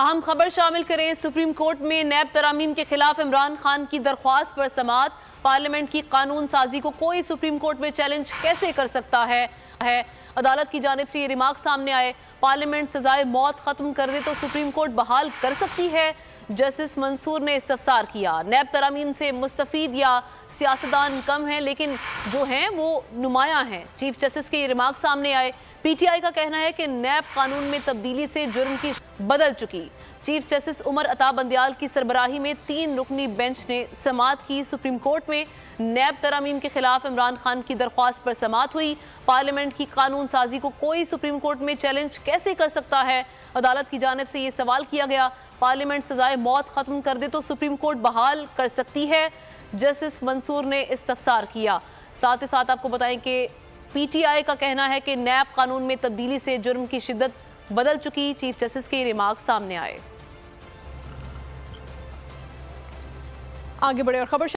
अहम खबर शामिल करें। सुप्रीम कोर्ट में नैब तरामीम के खिलाफ इमरान खान की दरख्वास्त पर समाअत। पार्लियामेंट की कानून साजी को कोई सुप्रीम कोर्ट में चैलेंज कैसे कर सकता है। अदालत की जानिब से ये रिमार्क सामने आए। पार्लियामेंट सजाए मौत खत्म कर दे तो सुप्रीम कोर्ट बहाल कर सकती है। जस्टिस मंसूर ने इस्तफसार किया। नैब तरामीम से मुस्तफीद या सियासतदान कम हैं, लेकिन जो हैं वो नुमायां हैं। चीफ जस्टिस के ये रिमार्क सामने आए। पीटीआई का कहना है कि नैब कानून में तब्दीली से जुर्म की बदल चुकी। चीफ जस्टिस उमर अता बंदियाल की सरबराही में 3 रुकनी बेंच ने समाअत की। सुप्रीम कोर्ट में नैब तरामीम के खिलाफ इमरान खान की दरख्वास्त पर समाअत हुई। पार्लियामेंट की कानून साजी को कोई सुप्रीम कोर्ट में चैलेंज कैसे कर सकता है। अदालत की जानिब से ये सवाल किया गया। पार्लियामेंट सजाए मौत खत्म कर दे तो सुप्रीम कोर्ट बहाल कर सकती है। जस्टिस मंसूर ने इस्तफसार किया। साथ ही साथ आपको बताएं कि पीटीआई का कहना है कि नैब कानून में तब्दीली से जुर्म की शिद्दत बदल चुकी। चीफ जस्टिस के रिमार्क सामने आए। आगे बढ़े और खबर